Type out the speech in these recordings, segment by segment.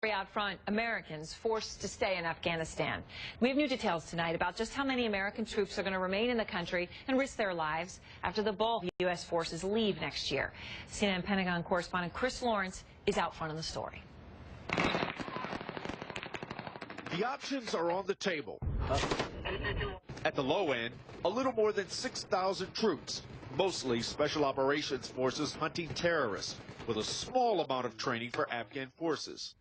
Out front, Americans forced to stay in Afghanistan. We have new details tonight about just how many American troops are going to remain in the country and risk their lives after the bulk of U.S. forces leave next year. CNN Pentagon correspondent Chris Lawrence is out front of the story. The options are on the table. At the low end, a little more than 6,000 troops, mostly special operations forces hunting terrorists, with a small amount of training for Afghan forces.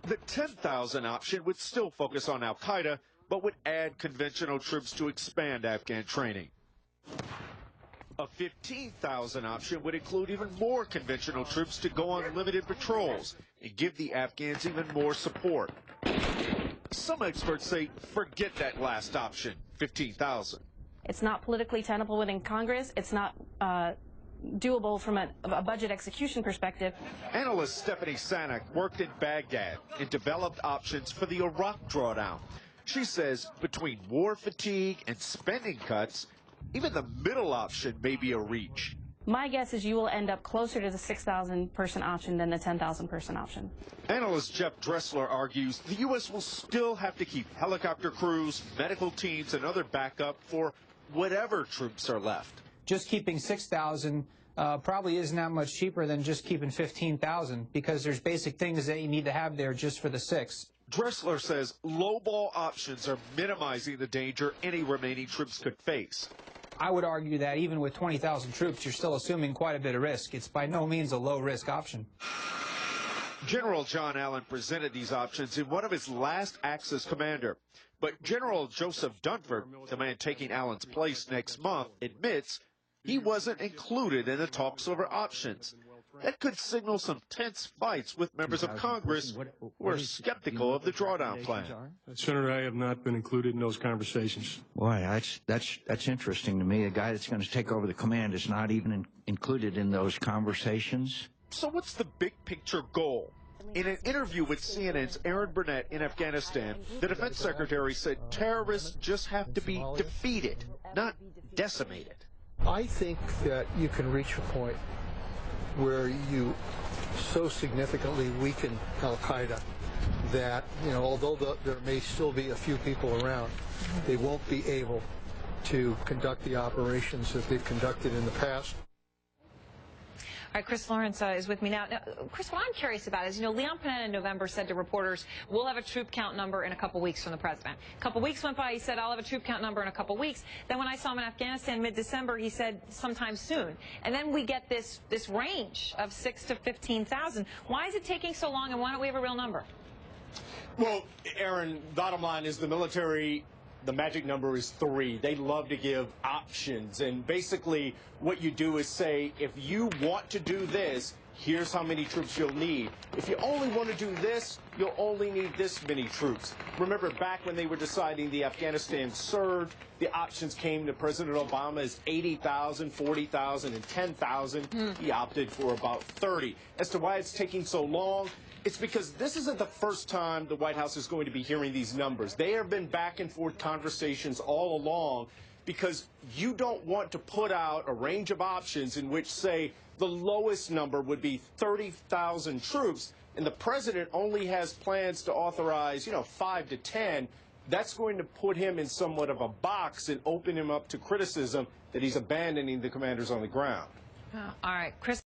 The 10,000 option would still focus on al-Qaeda, but would add conventional troops to expand Afghan training. A 15,000 option would include even more conventional troops to go on limited patrols and give the Afghans even more support. Some experts say forget that last option, 15,000. It's not politically tenable within Congress. It's not doable from a budget execution perspective. Analyst Stephanie Sanak worked in Baghdad and developed options for the Iraq drawdown. She says between war fatigue and spending cuts, even the middle option may be a reach. My guess is you will end up closer to the 6,000 person option than the 10,000 person option. Analyst Jeffrey Dressler argues the U.S. will still have to keep helicopter crews, medical teams, and other backup for whatever troops are left. Just keeping 6,000 probably isn't that much cheaper than just keeping 15,000 because there's basic things that you need to have there just for the 6. Dressler says lowball options are minimizing the danger any remaining troops could face. I would argue that even with 20,000 troops, you're still assuming quite a bit of risk. It's by no means a low-risk option. General John Allen presented these options in one of his last acts as commander. But General Joseph Dunford, the man taking Allen's place next month, admits he wasn't included in the talks over options. That could signal some tense fights with members of Congress who are skeptical of the drawdown plan. Senator, I have not been included in those conversations. Boy, that's interesting to me. A guy that's going to take over the command is not even included in those conversations. So what's the big picture goal? In an interview with CNN's Aaron Burnett in Afghanistan, the defense secretary said terrorists just have to be defeated, not decimated. I think that you can reach a point where you so significantly weaken al-Qaeda that, although there may still be a few people around, they won't be able to conduct the operations that they've conducted in the past. All right, Chris Lawrence is with me now. Chris, what I'm curious about is, Leon Panetta in November said to reporters, we'll have a troop count number in a couple weeks from the president. A couple weeks went by, he said, I'll have a troop count number in a couple weeks. Then when I saw him in Afghanistan mid-December, he said sometime soon. And then we get this range of 6,000 to 15,000. Why is it taking so long, and why don't we have a real number? Well, Aaron, bottom line is the military, the magic number is 3. They love to give options. And basically what you do is say, if you want to do this, here's how many troops you'll need. If you only want to do this, you'll only need this many troops. Remember back when they were deciding the Afghanistan surge, the options came to President Obama as 80,000, 40,000, and 10,000. He opted for about 30. As to why it's taking so long, it's because this isn't the first time the White House is going to be hearing these numbers. There have been back and forth conversations all along because you don't want to put out a range of options in which, say, the lowest number would be 30,000 troops, and the president only has plans to authorize, 5 to 10. That's going to put him in somewhat of a box and open him up to criticism that he's abandoning the commanders on the ground. All right, Chris.